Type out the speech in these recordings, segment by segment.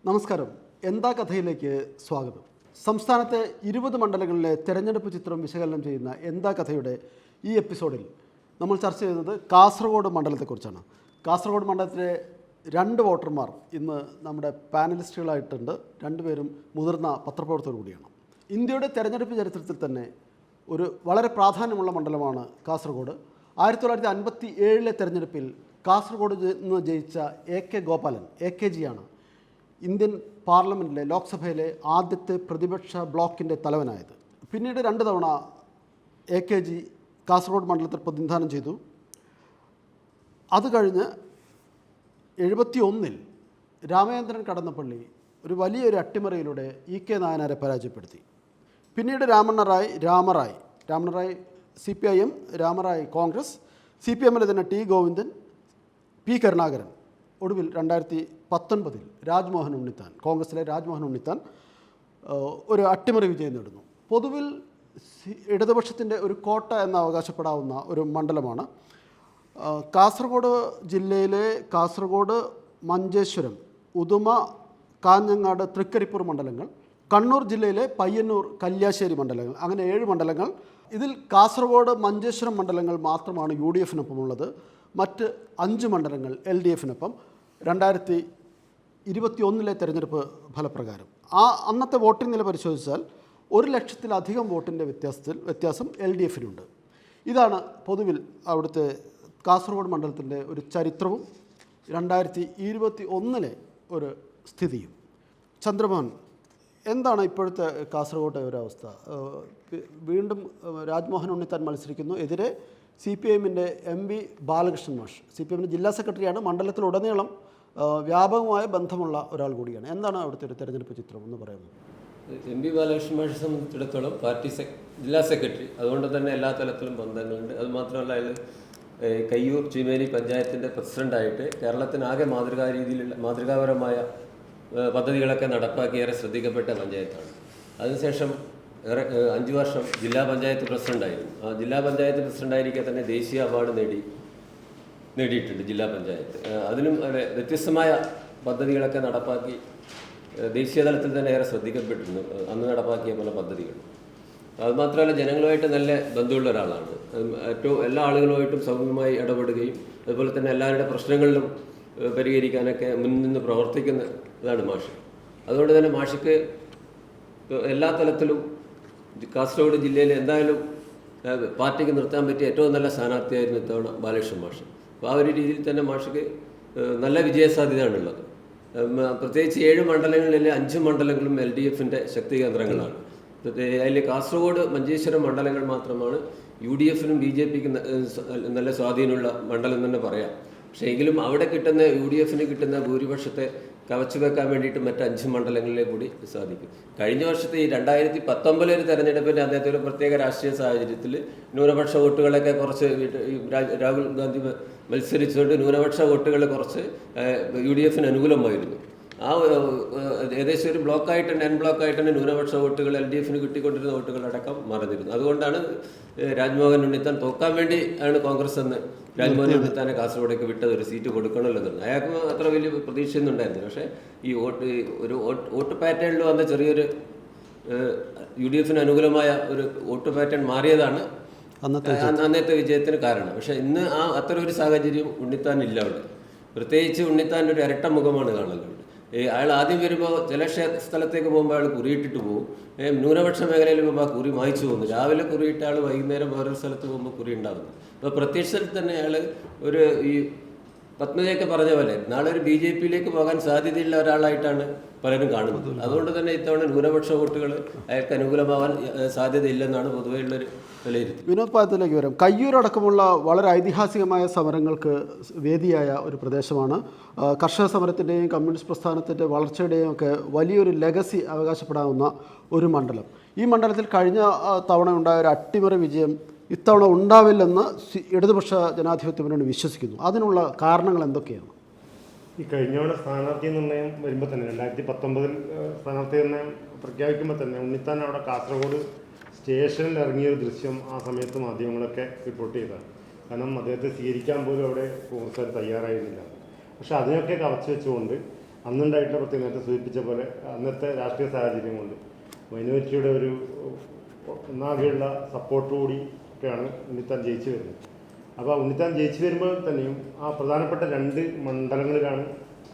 നമസ്കാരം. എന്താ കഥയിലേക്ക് സ്വാഗതം. സംസ്ഥാനത്തെ 20 മണ്ഡലങ്ങളിലെ തെരഞ്ഞെടുപ്പ് ചിത്രം വിശകലനം ചെയ്യുന്ന എന്താ കഥയുടെ ഈ എപ്പിസോഡിൽ നമ്മൾ ചർച്ച ചെയ്യുന്നത് കാസർഗോഡ് മണ്ഡലത്തെക്കുറിച്ചാണ്. കാസർഗോഡ് മണ്ഡലത്തിലെ 2 വോട്ടർമാർ ഇന്ന് നമ്മുടെ പാനലിസ്റ്റുകളായിട്ടുണ്ട്. രണ്ടുപേരും മുതിർന്ന പത്രപ്രവർത്തകർ കൂടിയാണ്. ഇന്ത്യയുടെ തെരഞ്ഞെടുപ്പ് ചരിത്രത്തിൽ തന്നെ ഒരു വളരെ പ്രാധാന്യമുള്ള മണ്ഡലമാണ് കാസർഗോഡ്. 1957 തെരഞ്ഞെടുപ്പിൽ കാസർഗോഡ് നിന്ന് ജയിച്ച AK ഗോപാലൻ, AKG ആണ് ഇന്ത്യൻ പാർലമെൻറ്റിലെ ലോക്സഭയിലെ ആദ്യത്തെ പ്രതിപക്ഷ ബ്ലോക്കിൻ്റെ തലവനായത്. പിന്നീട് 2 തവണ AKG കാസർഗോഡ് മണ്ഡലത്തിൽ പ്രതിനിധാനം ചെയ്തു. അത് കഴിഞ്ഞ് 71 രാമചന്ദ്രൻ കടന്നപ്പള്ളി ഒരു വലിയൊരു അട്ടിമറിയിലൂടെ EK നായനാരെ പരാജയപ്പെടുത്തി. പിന്നീട് രാമറായ് CPIM, രാമറായ് കോൺഗ്രസ്, CPMലെ തന്നെ T ഗോവിന്ദൻ, P കരുണാകരൻ, ഒടുവിൽ 2019 രാജ്മോഹൻ ഉണ്ണിത്താൻ, കോൺഗ്രസിലെ രാജ്മോഹൻ ഉണ്ണിത്താൻ ഒരു അട്ടിമറി വിജയം നേടുന്നു. പൊതുവിൽ ഇടതുപക്ഷത്തിൻ്റെ ഒരു കോട്ട എന്ന് അവകാശപ്പെടാവുന്ന ഒരു മണ്ഡലമാണ് കാസർഗോഡ് ജില്ലയിലെ കാസർഗോഡ്, മഞ്ചേശ്വരം, ഉദുമ, കാഞ്ഞങ്ങാട്, തൃക്കരിപ്പൂർ മണ്ഡലങ്ങൾ, കണ്ണൂർ ജില്ലയിലെ പയ്യന്നൂർ, കല്യാശ്ശേരി മണ്ഡലങ്ങൾ, അങ്ങനെ 7 മണ്ഡലങ്ങൾ. ഇതിൽ കാസർഗോഡ്, മഞ്ചേശ്വരം മണ്ഡലങ്ങൾ മാത്രമാണ് UDFനൊപ്പമുള്ളത്. മറ്റ് 5 മണ്ഡലങ്ങൾ LDFനൊപ്പം. 2021 തെരഞ്ഞെടുപ്പ് ഫലപ്രകാരം അന്നത്തെ വോട്ടിംഗ് നില പരിശോധിച്ചാൽ 1,00,000-ലധികം വോട്ടിൻ്റെ വ്യത്യാസം LDFനുണ്ട്. ഇതാണ് പൊതുവിൽ അവിടുത്തെ കാസർഗോഡ് മണ്ഡലത്തിൻ്റെ ഒരു ചരിത്രവും 2021 ഒരു സ്ഥിതിയും. ചന്ദ്രമോഹൻ, എന്താണ് ഇപ്പോഴത്തെ കാസർഗോഡ് ഒരു അവസ്ഥ? വീണ്ടും രാജ്മോഹൻ ഉണ്ണിത്താൻ മത്സരിക്കുന്നു. എതിരെ CPIMൻ്റെ MV ബാലകൃഷ്ണൻ മാഷ്, CPIMൻ്റെ ജില്ലാ സെക്രട്ടറിയാണ്. മണ്ഡലത്തിലുടനീളം വ്യാപകമായ ബന്ധമുള്ള ഒരാൾ കൂടിയാണ്. എന്താണ് അവിടുത്തെ ഒരു തെരഞ്ഞെടുപ്പ് ചിത്രം എന്ന് പറയുന്നത്? MV ബാലകൃഷ്ണൻ മാഷിനെ സംബന്ധിച്ചിടത്തോളം പാർട്ടി ജില്ലാ സെക്രട്ടറി, അതുകൊണ്ട് തന്നെ എല്ലാ തലത്തിലും ബന്ധങ്ങളുണ്ട്. അതുമാത്രമല്ല, അയാൾ കയ്യൂർ ചീമേനി പഞ്ചായത്തിൻ്റെ പ്രസിഡൻ്റായിട്ട് കേരളത്തിനാകെ മാതൃകാപരമായ പദ്ധതികളൊക്കെ നടപ്പാക്കി ഏറെ ശ്രദ്ധിക്കപ്പെട്ട പഞ്ചായത്താണ്. അതിനുശേഷം 5 വർഷം ജില്ലാ പഞ്ചായത്ത് പ്രസിഡൻ്റായിരുന്നു. ആ ജില്ലാ പഞ്ചായത്ത് പ്രസിഡൻ്റായിരിക്കെ തന്നെ ദേശീയ അവാർഡ് നേടിയിട്ടുണ്ട് ജില്ലാ പഞ്ചായത്ത്. അതിലും വ്യത്യസ്തമായ പദ്ധതികളൊക്കെ നടപ്പാക്കി ദേശീയ തലത്തിൽ തന്നെ ഏറെ ശ്രദ്ധിക്കപ്പെട്ടിരുന്നു അന്ന് നടപ്പാക്കിയ പല പദ്ധതികൾ. അതുമാത്രമല്ല, ജനങ്ങളുമായിട്ട് നല്ല ബന്ധമുള്ള ഒരാളാണ്. ഏറ്റവും എല്ലാ ആളുകളുമായിട്ടും സൗമ്യമായി ഇടപെടുകയും അതുപോലെ തന്നെ എല്ലാവരുടെ പ്രശ്നങ്ങളിലും പരിഹരിക്കാനൊക്കെ മുൻനിന്ന് പ്രവർത്തിക്കുന്ന ഇതാണ് മാഷ്. അതുകൊണ്ട് തന്നെ മാഷിക്ക് എല്ലാ തലത്തിലും കാസർഗോഡ് ജില്ലയിൽ എന്തായാലും പാർട്ടിക്ക് നിർത്താൻ പറ്റിയ ഏറ്റവും നല്ല സ്ഥാനാർത്ഥിയായിരുന്നു ഇത്തവണ ബാലകൃഷ്ണൻ മാഷ്. അപ്പോൾ ആ ഒരു രീതിയിൽ തന്നെ മാഷിക്ക് നല്ല വിജയസാധ്യതയാണുള്ളത്. പ്രത്യേകിച്ച് 7 മണ്ഡലങ്ങളിലെ 5 മണ്ഡലങ്ങളും LDFൻ്റെ ശക്തി കേന്ദ്രങ്ങളാണ്. അതിൽ കാസർഗോഡ്, മഞ്ചേശ്വരം മണ്ഡലങ്ങൾ മാത്രമാണ് UDFനും BJPക്കും നല്ല സ്വാധീനമുള്ള മണ്ഡലം തന്നെ പറയാം. പക്ഷേ എങ്കിലും അവിടെ കിട്ടുന്ന UDFന് കിട്ടുന്ന ഭൂരിപക്ഷത്തെ കവച്ചു വെക്കാൻ വേണ്ടിയിട്ട് മറ്റ് 5 മണ്ഡലങ്ങളിലെ കൂടി സാധിക്കും. കഴിഞ്ഞ വർഷത്തെ ഈ 2019 തെരഞ്ഞെടുപ്പിൻ്റെ അദ്ദേഹത്തെ ഒരു പ്രത്യേക രാഷ്ട്രീയ സാഹചര്യത്തിൽ ന്യൂനപക്ഷ വോട്ടുകളൊക്കെ കുറച്ച് രാഹുൽ ഗാന്ധി മത്സരിച്ചുകൊണ്ട് ന്യൂനപക്ഷ വോട്ടുകൾ കുറച്ച് UDFന് അനുകൂലമായിരുന്നു. ആ ഏകദേശം ഒരു ബ്ലോക്കായിട്ട് തന്നെ ബ്ലോക്കായിട്ട് തന്നെ ന്യൂനപക്ഷ വോട്ടുകൾ LDFന് കിട്ടിക്കൊണ്ടിരുന്ന വോട്ടുകളടക്കം മറന്നിരുന്നു. അതുകൊണ്ടാണ് രാജ്മോഹൻ ഉണ്ണിത്താൻ തോക്കാൻ വേണ്ടി ആണ് കോൺഗ്രസ് എന്ന് രാജ്മോഹൻ ഉണ്ണിത്താനെ കാസർഗോഡേക്ക് വിട്ടത്, ഒരു സീറ്റ് കൊടുക്കണമല്ലോ എന്ന്. അയാൾക്ക് അത്ര വലിയ പ്രതീക്ഷയൊന്നും ഉണ്ടായിരുന്നില്ല. പക്ഷേ ഈ വോട്ട് പാറ്റേണിൽ വന്ന ചെറിയൊരു UDFന് അനുകൂലമായ ഒരു വോട്ട് പാറ്റേൺ മാറിയതാണ് അന്നത്തെ വിജയത്തിന് കാരണം. പക്ഷേ ഇന്ന് അത്തരം ഒരു സാഹചര്യം ഉണ്ണിത്താനില്ല അവിടെ. പ്രത്യേകിച്ച് ഉണ്ണിത്താൻ്റെ ഒരു ഇരട്ട മുഖമാണ് കാണലുണ്ട്. അയാൾ ആദ്യം വരുമ്പോൾ ചില സ്ഥലത്തേക്ക് പോകുമ്പോൾ അയാൾ കുറിയിട്ടിട്ട് പോകും. ന്യൂനപക്ഷ മേഖലയിൽ പോകുമ്പോൾ ആ കുറി മായ്ച്ചു പോകുന്നു. രാവിലെ കുറിയിട്ട ആൾ വൈകുന്നേരം വേറൊരു സ്ഥലത്ത് പോകുമ്പോൾ കുറി ഉണ്ടാകുന്നു. അപ്പോൾ പ്രത്യക്ഷത്തിൽ തന്നെ അയാൾ ഒരു ഈ പത്മജയൊക്കെ പറഞ്ഞ പോലെ നാളെ ഒരു BJPയിലേക്ക് പോകാൻ സാധ്യതയുള്ള ഒരാളായിട്ടാണ് പലരും കാണുന്നത്. അതുകൊണ്ട് തന്നെ ഇത്തവണ ന്യൂനപക്ഷ വോട്ടുകൾ അയാൾക്ക് അനുകൂലമാവാൻ സാധ്യതയില്ലെന്നാണ് പൊതുവെയുള്ളൊരു വിലയിരുത്തൽ. വിനോദ് പാദത്തിലേക്ക് വരാം. കയ്യൂരടക്കമുള്ള വളരെ ഐതിഹാസികമായ സമരങ്ങൾക്ക് വേദിയായ ഒരു പ്രദേശമാണ്. കർഷക സമരത്തിൻ്റെയും കമ്മ്യൂണിസ്റ്റ് പ്രസ്ഥാനത്തിൻ്റെ വളർച്ചയുടെയും ഒക്കെ വലിയൊരു ലെഗസി അവകാശപ്പെടാവുന്ന ഒരു മണ്ഡലം. ഈ മണ്ഡലത്തിൽ കഴിഞ്ഞ തവണ ഉണ്ടായ ഒരു അട്ടിമറി വിജയം ഇത്തവണ ഉണ്ടാവില്ലെന്ന് ഇടതുപക്ഷ ജനാധിപത്യ മുന്നണി വിശ്വസിക്കുന്നു. അതിനുള്ള കാരണങ്ങൾ എന്തൊക്കെയാണ്? ഈ കഴിഞ്ഞവണ സ്ഥാനാർത്ഥി നിർണ്ണയം വരുമ്പോൾ തന്നെ 2019 സ്ഥാനാർത്ഥി നിർണ്ണയം പ്രഖ്യാപിക്കുമ്പോൾ തന്നെ ഉണ്ണിത്താൻ അവിടെ കാസർഗോഡ് സ്റ്റേഷനിൽ ഇറങ്ങിയൊരു ദൃശ്യം ആ സമയത്ത് മാധ്യമങ്ങളൊക്കെ റിപ്പോർട്ട് ചെയ്തതാണ്. കാരണം അദ്ദേഹത്തെ സ്വീകരിക്കാൻ പോലും അവിടെ കോൺഗ്രസ് തയ്യാറായിരുന്നില്ല. പക്ഷെ അതിനൊക്കെ കവച്ചു വെച്ചുകൊണ്ട് അന്നുണ്ടായിട്ടുള്ള പ്രത്യേകം നേരത്തെ സൂചിപ്പിച്ച പോലെ അന്നത്തെ രാഷ്ട്രീയ സാഹചര്യം കൊണ്ട് മൈനോരിറ്റിയുടെ ഒരു ഒന്നാകെയുള്ള സപ്പോർട്ടോടുകൂടി ഒക്കെയാണ് ഉണ്ണിത്താൻ ജയിച്ചു വരുന്നത്. അപ്പോൾ ഉണ്ണിത്താൻ ജയിച്ചു വരുമ്പോൾ തന്നെയും ആ പ്രധാനപ്പെട്ട 2 മണ്ഡലങ്ങളിലാണ്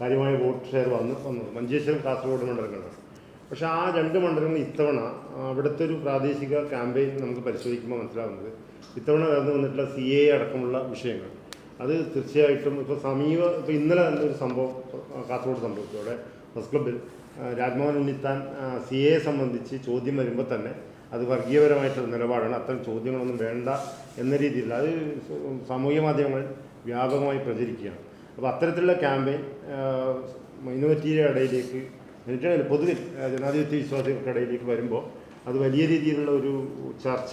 കാര്യമായ വോട്ട് ഷെയർ വന്നത്, മഞ്ചേശ്വരം കാസർഗോഡ് മണ്ഡലങ്ങളാണ്. പക്ഷേ ആ 2 മണ്ഡലങ്ങൾ ഇത്തവണ അവിടുത്തെ ഒരു പ്രാദേശിക ക്യാമ്പയിൻ നമുക്ക് പരിശോധിക്കുമ്പോൾ മനസ്സിലാവുന്നത് ഇത്തവണ കടന്നു വന്നിട്ടുള്ള CAA അടക്കമുള്ള വിഷയങ്ങൾ അത് തീർച്ചയായിട്ടും ഇപ്പോൾ ഇന്നലെ തന്നെ ഒരു സംഭവം കാസർഗോഡ് സംഭവിച്ചു. അവിടെ പ്രസ് ക്ലബ്ബിൽ രാജ്മോഹൻ ഉണ്ണിത്താൻ CAA സംബന്ധിച്ച് ചോദ്യം വരുമ്പോൾ തന്നെ അത് വർഗീയപരമായിട്ടുള്ള നിലപാടാണ്, അത്തരം ചോദ്യങ്ങളൊന്നും വേണ്ട എന്ന രീതിയിൽ അത് സാമൂഹ്യ മാധ്യമങ്ങളിൽ വ്യാപകമായി പ്രചരിക്കുകയാണ്. അപ്പോൾ അത്തരത്തിലുള്ള ക്യാമ്പയിൻ മൈനോരിറ്റിയുടെ ഇടയിലേക്ക് പൊതുവിൽ ജനാധിപത്യ വിശ്വാസികൾക്കിടയിലേക്ക് വരുമ്പോൾ അത് വലിയ രീതിയിലുള്ള ഒരു ചർച്ച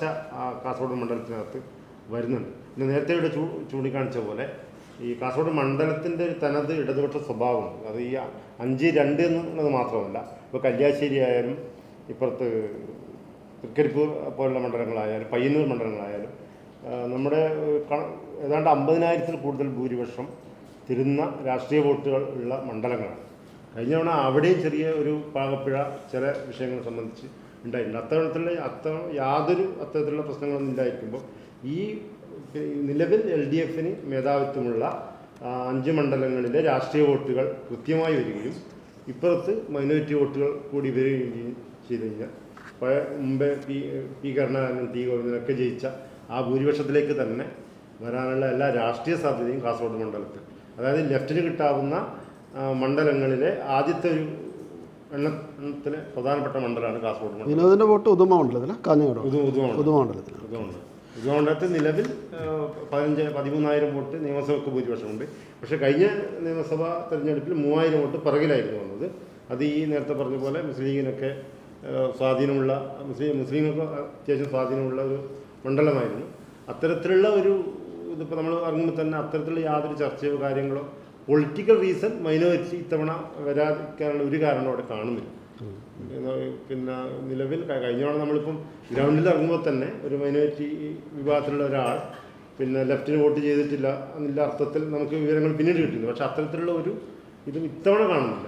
കാസർഗോഡ് മണ്ഡലത്തിനകത്ത് വരുന്നുണ്ട്. പിന്നെ നേരത്തെ ഇവിടെ ചൂണ്ടിക്കാണിച്ച പോലെ ഈ കാസർഗോഡ് മണ്ഡലത്തിൻ്റെ ഒരു തനത് ഇടതുപക്ഷ സ്വഭാവമുണ്ട്. അത് ഈ 5-2 എന്നുള്ളത് മാത്രമല്ല, ഇപ്പോൾ കല്യാശ്ശേരി ആയാലും ഇപ്പുറത്ത് തൃക്കരിപ്പൂർ പോലുള്ള മണ്ഡലങ്ങളായാലും പയ്യന്നൂർ മണ്ഡലങ്ങളായാലും നമ്മുടെ ഏതാണ്ട് 50,000-ൽ കൂടുതൽ ഭൂരിപക്ഷം തരുന്ന രാഷ്ട്രീയ വോട്ടുകൾ ഉള്ള മണ്ഡലങ്ങളാണ്. കഴിഞ്ഞ തവണ അവിടെയും ചെറിയ ഒരു പാകപ്പിഴ ചില വിഷയങ്ങളെ സംബന്ധിച്ച് ഉണ്ടായിട്ടുണ്ട്. അത്തരത്തിലുള്ള പ്രശ്നങ്ങളൊന്നും ഇല്ലായിരിക്കുമ്പോൾ ഈ നിലവിൽ LDFന് മേധാവിത്വമുള്ള 5 മണ്ഡലങ്ങളിലെ രാഷ്ട്രീയ വോട്ടുകൾ കൃത്യമായി വരികയും ഇപ്പുറത്ത് മൈനോരിറ്റി വോട്ടുകൾ കൂടി വരികയും ചെയ്തു കഴിഞ്ഞാൽ മുമ്പേ പി കരുണാകരനും ടി ഗോവിന്ദനൊക്കെ ജയിച്ച ആ ഭൂരിപക്ഷത്തിലേക്ക് തന്നെ വരാനുള്ള എല്ലാ രാഷ്ട്രീയ സാധ്യതയും കാസർഗോഡ് മണ്ഡലത്തിൽ, അതായത് ലെഫ്റ്റിന് കിട്ടാവുന്ന മണ്ഡലങ്ങളിലെ ആദ്യത്തെ ഒരു എണ്ണത്തിലെ പ്രധാനപ്പെട്ട മണ്ഡലമാണ് കാസർഗോഡ് മണ്ഡലം. വിനോദിന്റെ വോട്ട് ഉദുമ മണ്ഡലത്തിലാണ്, കാഞ്ഞങ്ങാട് ഉദുമണ്ഡലത്തിൽ നിലവിൽ 13,000 വോട്ട് നിയമസഭയ്ക്ക് ഭൂരിപക്ഷമുണ്ട്. പക്ഷേ കഴിഞ്ഞ നിയമസഭാ തെരഞ്ഞെടുപ്പിൽ 3,000 വോട്ട് പിറകിലായിരുന്നു വന്നത്. അത് ഈ നേരത്തെ പറഞ്ഞ പോലെ മുസ്ലിം ലീഗിനൊക്കെ സ്വാധീനമുള്ള മുസ്ലിങ്ങൾക്ക് അത്യാവശ്യം സ്വാധീനമുള്ള ഒരു മണ്ഡലമായിരുന്നു. അത്തരത്തിലുള്ള ഒരു ഇതിപ്പോൾ നമ്മൾ ഇറങ്ങുമ്പോൾ തന്നെ അത്തരത്തിലുള്ള യാതൊരു ചർച്ചയോ കാര്യങ്ങളോ പൊളിറ്റിക്കൽ റീസൺ മൈനോരിറ്റി ഇത്തവണ വരാതിരിക്കാനുള്ള ഒരു കാരണം അവിടെ കാണുന്നില്ല. പിന്നെ നിലവിൽ കഴിഞ്ഞ തവണ നമ്മളിപ്പം ഗ്രൗണ്ടിൽ ഇറങ്ങുമ്പോൾ തന്നെ ഒരു മൈനോരിറ്റി വിഭാഗത്തിലുള്ള ഒരാൾ പിന്നെ ലെഫ്റ്റിന് വോട്ട് ചെയ്തിട്ടില്ല എന്നുള്ള അർത്ഥത്തിൽ നമുക്ക് വിവരങ്ങൾ പിന്നീട് കിട്ടുന്നു. പക്ഷെ അത്തരത്തിലുള്ള ഒരു ഇതും ഇത്തവണ കാണുന്നില്ല.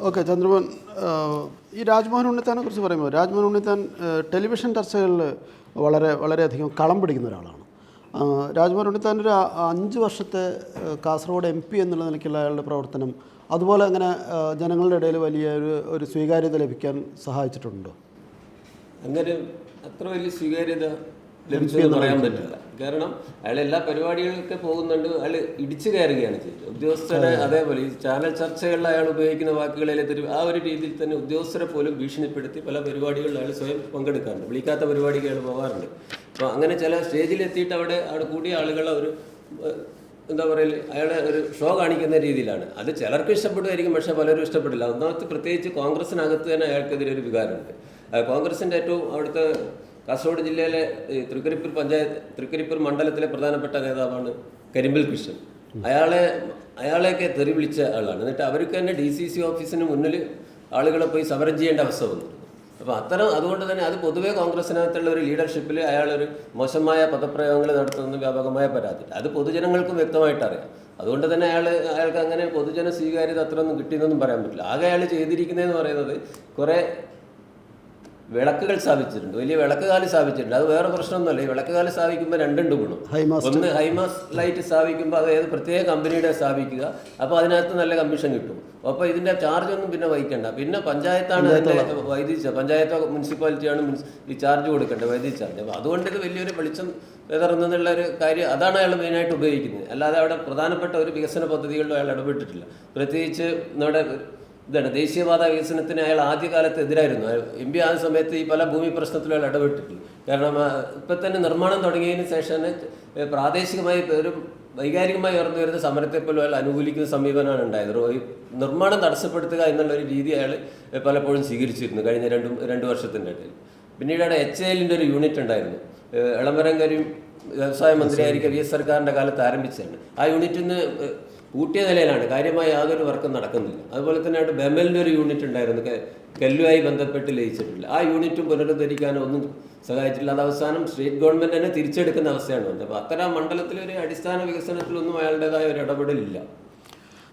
ഓക്കെ, ചന്ദ്രമോഹൻ, ഈ രാജ്മോഹൻ ഉണ്ണിത്താനെ കുറിച്ച് പറയുമ്പോൾ രാജ്മോഹൻ ഉണ്ണിത്താൻ ടെലിവിഷൻ ചർച്ചകളിൽ വളരെയധികം കളം പിടിക്കുന്ന ഒരാളാണ്. രാജ്മോഹൻ ഉണ്ണിത്താൻ ഒരു 5 വർഷത്തെ കാസർഗോഡ് MP എന്നുള്ള നിലയ്ക്കുള്ള അയാളുടെ പ്രവർത്തനം അതുപോലെ അങ്ങനെ ജനങ്ങളുടെ ഇടയിൽ വലിയ ഒരു സ്വീകാര്യത ലഭിക്കാൻ സഹായിച്ചിട്ടുണ്ടോ? അങ്ങനെ അത്ര വലിയ സ്വീകാര്യത ലഭിച്ചതെന്ന് പറയാൻ പറ്റില്ല. കാരണം അയാൾ എല്ലാ പരിപാടികളിലൊക്കെ പോകുന്നുണ്ട്, അയാൾ ഇടിച്ചു കയറുകയാണ് ചെയ്തത് ഉദ്യോഗസ്ഥരെ. അതേപോലെ ഈ ചാനൽ ചർച്ചകളിൽ അയാൾ ഉപയോഗിക്കുന്ന വാക്കുകളിലെ ആ ഒരു രീതിയിൽ തന്നെ ഉദ്യോഗസ്ഥരെ പോലും ഭീഷണിപ്പെടുത്തി പല പരിപാടികളിൽ അയാൾ സ്വയം പങ്കെടുക്കാറുണ്ട്. വിളിക്കാത്ത പരിപാടിക്ക് അയാൾ പോകാറുണ്ട്. അപ്പോൾ അങ്ങനെ ചില സ്റ്റേജിലെത്തിയിട്ട് അവിടെ കൂടിയ ആളുകളെ ഒരു എന്താ പറയുക, അയാളെ ഒരു ഷോ കാണിക്കുന്ന രീതിയിലാണ്. അത് ചിലർക്ക് ഇഷ്ടപ്പെടുമായിരിക്കും, പക്ഷേ പലരും ഇഷ്ടപ്പെടില്ല. ഒന്നാമത്തെ പ്രത്യേകിച്ച് കോൺഗ്രസിനകത്ത് തന്നെ അയാൾക്കെതിരെ ഒരു വികാരമുണ്ട്. കോൺഗ്രസിൻ്റെ ഏറ്റവും അവിടുത്തെ കാസർഗോഡ് ജില്ലയിലെ തൃക്കരിപ്പൂർ മണ്ഡലത്തിലെ പ്രധാനപ്പെട്ട നേതാവാണ് കരിമ്പിൽ കൃഷ്ണൻ. അയാളെയൊക്കെ തെറി വിളിച്ച ആളാണ്. എന്നിട്ട് അവർക്ക് തന്നെ DCC ഓഫീസിന് മുന്നിൽ ആളുകളെ പോയി സമരം ചെയ്യേണ്ട അവസ്ഥ വന്നു. അപ്പോൾ അതുകൊണ്ട് തന്നെ അത് പൊതുവേ കോൺഗ്രസിനകത്തുള്ള ഒരു ലീഡർഷിപ്പിൽ അയാളൊരു മോശമായ പദപ്രയോഗങ്ങൾ നടത്തുന്ന വ്യാപകമായ പരാതി അത് പൊതുജനങ്ങൾക്കും വ്യക്തമായിട്ട് അറിയാം. അതുകൊണ്ട് തന്നെ അയാൾക്ക് അങ്ങനെ പൊതുജന സ്വീകാര്യത അത്രയൊന്നും കിട്ടിയെന്നൊന്നും പറയാൻ പറ്റില്ല. ആകെ അയാൾ ചെയ്തിരിക്കുന്നതെന്ന് പറയുന്നത് കുറേ വിളക്കുകൾ സ്ഥാപിച്ചിട്ടുണ്ട്, വലിയ വിളക്കുകാലി സ്ഥാപിച്ചിട്ടുണ്ട്. അത് വേറെ പ്രശ്നമൊന്നുമല്ല. ഈ വിളക്കുകാലി സ്ഥാപിക്കുമ്പോൾ 2 ഗുണം. ഒന്ന്, ഹൈമാസ് ലൈറ്റ് സ്ഥാപിക്കുമ്പോൾ അത് ഏത് പ്രത്യേക കമ്പനിയുടെ സ്ഥാപിക്കുക, അപ്പോൾ അതിനകത്ത് നല്ല കമ്മീഷൻ കിട്ടും. അപ്പോൾ ഇതിൻ്റെ ചാർജൊന്നും പിന്നെ വഹിക്കണ്ട. പിന്നെ പഞ്ചായത്താണ് അതിൻ്റെ പഞ്ചായത്തോ മുനിസിപ്പാലിറ്റിയാണ് ഈ ചാർജ് കൊടുക്കേണ്ടത്, വൈദ്യുതി ചാർജ്. അപ്പോൾ അതുകൊണ്ട് ഇത് വലിയൊരു വെളിച്ചം വിതറുന്നുള്ള ഒരു കാര്യം അതാണ് അയാൾ മെയിനായിട്ട് ഉപയോഗിക്കുന്നത്. അല്ലാതെ അവിടെ പ്രധാനപ്പെട്ട ഒരു വികസന പദ്ധതികളിലും അയാൾ ഇടപെട്ടിട്ടില്ല. പ്രത്യേകിച്ച് നമ്മുടെ ദേശീയപാത വികസനത്തിന് അയാൾ ആദ്യകാലത്ത് എതിരായിരുന്നു. MP ആയ സമയത്ത് ഈ പല ഭൂമി പ്രശ്നത്തിലും അയാൾ ഇടപെട്ടിട്ടില്ല. കാരണം ഇപ്പം തന്നെ നിർമ്മാണം തുടങ്ങിയതിന് ശേഷം പ്രാദേശികമായി ഒരു വൈകാരികമായി ഉയർന്നു വരുന്ന സമരത്തെപ്പോലും അയാൾ അനുകൂലിക്കുന്ന സമീപനമാണ് ഉണ്ടായത്. നിർമ്മാണം തടസ്സപ്പെടുത്തുക എന്നുള്ളൊരു രീതി അയാൾ പലപ്പോഴും സ്വീകരിച്ചിരുന്നു കഴിഞ്ഞ 2 വർഷത്തിൻ്റെ ഇടയിൽ. പിന്നീട് HAL-ന്റെ ഒരു യൂണിറ്റ് ഉണ്ടായിരുന്നു. എളമരംകരും വ്യവസായ മന്ത്രിയായിരിക്കും VS സർക്കാരിൻ്റെ കാലത്ത് ആരംഭിച്ചതാണ്. ആ യൂണിറ്റിന് കൂട്ടിയ നിലയിലാണ്, കാര്യമായി യാതൊരു വർക്കും നടക്കുന്നില്ല. അതുപോലെ തന്നെ BEMEL-ന്റെ ഒരു യൂണിറ്റ് ഉണ്ടായിരുന്നു, കല്ലുമായി ബന്ധപ്പെട്ട് ലയിച്ചിട്ടില്ല. ആ യൂണിറ്റും പുനരുദ്ധരിക്കാനോ ഒന്നും സഹായിച്ചിട്ടില്ല. അത് അവസാനം സ്റ്റേറ്റ് ഗവൺമെൻറ് തന്നെ തിരിച്ചെടുക്കുന്ന അവസ്ഥയാണ് വന്നത്. അപ്പോൾ അത്തരം മണ്ഡലത്തിലെ ഒരു അടിസ്ഥാന വികസനത്തിലൊന്നും അയാളുടേതായ ഒരു ഇടപെടലില്ല.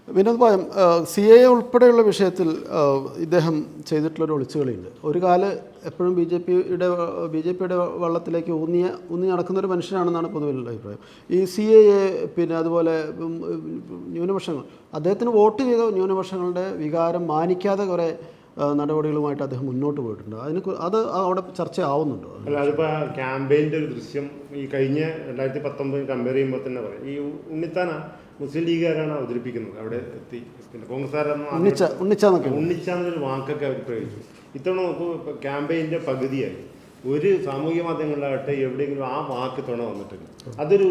വിനോദ് ഭായം, CA ഉൾപ്പെടെയുള്ള വിഷയത്തിൽ ഇദ്ദേഹം ചെയ്തിട്ടുള്ളൊരു ഒളിച്ചുകളിയുണ്ട്. ഒരു കാല് എപ്പോഴും ബി ജെ പിയുടെ വള്ളത്തിലേക്ക് ഊന്നി നടക്കുന്നൊരു മനുഷ്യനാണെന്നാണ് പൊതുവിലുള്ള അഭിപ്രായം. ഈ CAA പിന്നെ അതുപോലെ ന്യൂനപക്ഷങ്ങൾ, അദ്ദേഹത്തിന് വോട്ട് ചെയ്ത ന്യൂനപക്ഷങ്ങളുടെ വികാരം മാനിക്കാതെ കുറേ നടപടികളുമായിട്ട് അദ്ദേഹം മുന്നോട്ട് പോയിട്ടുണ്ട്. അത് അവിടെ ചർച്ച ആവുന്നുണ്ടോ? അല്ല, അതിപ്പോൾ ക്യാമ്പയിൻ്റെ ഒരു ദൃശ്യം ഈ കഴിഞ്ഞ 2019 കമ്പയർ ചെയ്യുമ്പോൾ തന്നെ പറയാം. ഈ ഉണ്ണിത്താന മുസ്ലിം ലീഗുകാരാണ് അവതരിപ്പിക്കുന്നത്. അവിടെ എത്തി പിന്നെ കോൺഗ്രസ്സുകാരൊന്നും ഉണ്ണിച്ചാന്നൊരു വാക്കൊക്കെ അവർ പ്രയോഗിച്ചു. ഇത്തവണ നോക്കൂ, ഇപ്പോൾ ക്യാമ്പയിൻ്റെ പകുതിയായി ഒരു സാമൂഹ്യ മാധ്യമങ്ങളിലാകട്ടെ എവിടെയെങ്കിലും ആ വാക്ക് ഇത്തവണ വന്നിട്ടില്ല. അതൊരു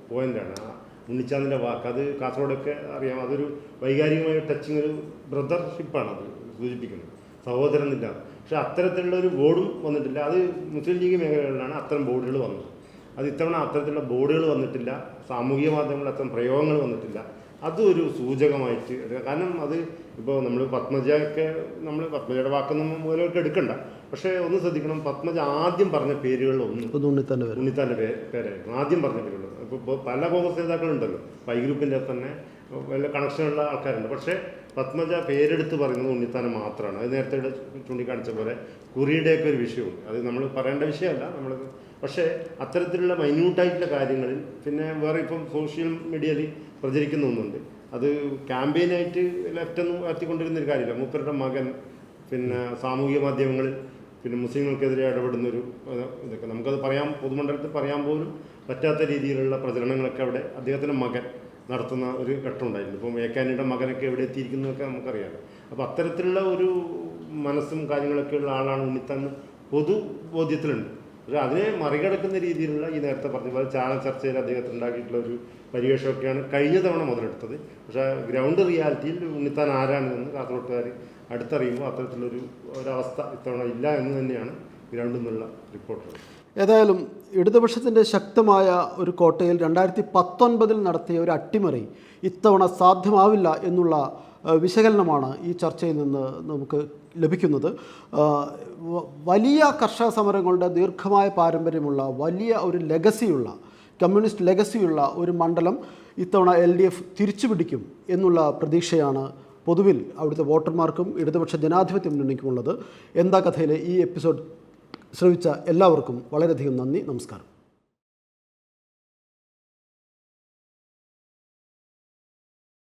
പോയിൻ്റാണ്. ആ ഉണ്ണിച്ചാന്നിൻ്റെ വാക്ക് അത് കാസർഗോഡൊക്കെ അറിയാം. അതൊരു വൈകാരികമായ ടച്ചിങ്, ഒരു ബ്രദർഷിപ്പാണ് അത് സൂചിപ്പിക്കുന്നത്, സഹോദരനില്ല. പക്ഷെ അത്തരത്തിലുള്ള ഒരു ബോർഡും വന്നിട്ടില്ല. അത് മുസ്ലിം ലീഗ് മേഖലകളിലാണ് അത്തരം ബോർഡുകൾ വന്നത്. അത് ഇത്തവണ അത്തരത്തിലുള്ള ബോർഡുകൾ വന്നിട്ടില്ല, സാമൂഹിക മാധ്യമങ്ങളിൽ അത്തരം പ്രയോഗങ്ങൾ വന്നിട്ടില്ല. അതൊരു സൂചകമായിട്ട്, കാരണം അത് ഇപ്പോൾ നമ്മൾ പത്മജയുടെ വാക്കൊന്നും മൂലമൊക്കെ എടുക്കണ്ട. പക്ഷേ ഒന്ന് ശ്രദ്ധിക്കണം, പത്മജ ആദ്യം പറഞ്ഞ പേരുകളിലൊന്നും ഉണ്ണിത്താൻ്റെ പേരായിരുന്നു ആദ്യം പറഞ്ഞ പേരുകൾ. ഇപ്പോൾ പല കോൺഗ്രസ് നേതാക്കളുണ്ടല്ലോ, ഐ ഗ്രൂപ്പിൻ്റെ തന്നെ വല്ല കണക്ഷനുള്ള ആൾക്കാരുണ്ട്. പക്ഷേ പത്മജ പേരെടുത്ത് പറയുന്നത് ഉണ്ണിത്താനം മാത്രമാണ്. അത് നേരത്തെ ചൂണ്ടിക്കാണിച്ച പോലെ കുറിയുടെയൊക്കെ ഒരു വിഷയമുണ്ട്. അത് നമ്മൾ പറയേണ്ട വിഷയമല്ല നമ്മൾ. പക്ഷേ അത്തരത്തിലുള്ള മൈന്യൂട്ടായിട്ടുള്ള കാര്യങ്ങളിൽ പിന്നെ വേറെ ഇപ്പം സോഷ്യൽ മീഡിയയിൽ പ്രചരിക്കുന്ന ഒന്നുണ്ട്. അത് ക്യാമ്പയിനായിട്ട് ലെഫ്റ്റൊന്നും ഉയർത്തിക്കൊണ്ടിരുന്നൊരു കാര്യമില്ല. മൂപ്പരുടെ മകൻ പിന്നെ സാമൂഹിക മാധ്യമങ്ങളിൽ പിന്നെ മുസ്ലിങ്ങൾക്കെതിരെ ഇടപെടുന്നൊരു ഇതൊക്കെ നമുക്കത് പൊതുമണ്ഡലത്തിൽ പറയാൻ പോലും പറ്റാത്ത രീതിയിലുള്ള പ്രചരണങ്ങളൊക്കെ അവിടെ അദ്ദേഹത്തിൻ്റെ മകൻ നടത്തുന്ന ഒരു ഘട്ടമുണ്ടായിരുന്നു. ഇപ്പം ഏക്കാനിയുടെ മകനൊക്കെ എവിടെ എത്തിയിരിക്കുന്നതൊക്കെ നമുക്കറിയാമല്ലോ. അപ്പോൾ അത്തരത്തിലുള്ള ഒരു മനസ്സും കാര്യങ്ങളൊക്കെ ഉള്ള ആളാണ് ഉണ്ണിത്താൻ പൊതുബോധ്യത്തിലുണ്ട്. പക്ഷേ അതിനെ മറികടക്കുന്ന രീതിയിലുള്ള ഈ നേരത്തെ പറഞ്ഞ പോലെ ചാനൽ ചർച്ചയിൽ അദ്ദേഹത്തിന് ഉണ്ടാക്കിയിട്ടുള്ള ഒരു പരിവേഷമൊക്കെയാണ് കഴിഞ്ഞ തവണ മുതലെടുത്തത്. പക്ഷേ ഗ്രൗണ്ട് റിയാലിറ്റിയിൽ ഉണ്ണിത്താൻ ആരാണെന്ന് കാസർഗോട്ടുകാർ അടുത്തറിയുമ്പോൾ ഒരവസ്ഥ ഇത്തവണ ഇല്ല എന്ന് തന്നെയാണ് ഗ്രൗണ്ടിൽ നിന്നുള്ള റിപ്പോർട്ടുകൾ. ഏതായാലും ഇടതുപക്ഷത്തിൻ്റെ ശക്തമായ ഒരു കോട്ടയിൽ 2019 നടത്തിയ ഒരു അട്ടിമറി ഇത്തവണ സാധ്യമാവില്ല എന്നുള്ള വിശകലനമാണ് ഈ ചർച്ചയിൽ നിന്ന് നമുക്ക് ലഭിക്കുന്നത്. വലിയ കർഷക സമരങ്ങളുടെ ദീർഘമായ പാരമ്പര്യമുള്ള വലിയ ഒരു കമ്മ്യൂണിസ്റ്റ് ലെഗസിയുള്ള ഒരു മണ്ഡലം ഇത്തവണ LDF തിരിച്ചുപിടിക്കും എന്നുള്ള പ്രതീക്ഷയാണ് പൊതുവിൽ അവിടുത്തെ വോട്ടർമാർക്കും ഇടതുപക്ഷ ജനാധിപത്യ മുന്നണിക്കുമുള്ളത്. എന്താ കഥയിലെ ഈ എപ്പിസോഡ് ശ്രവിച്ച എല്ലാവർക്കും വളരെയധികം നന്ദി. നമസ്കാരം.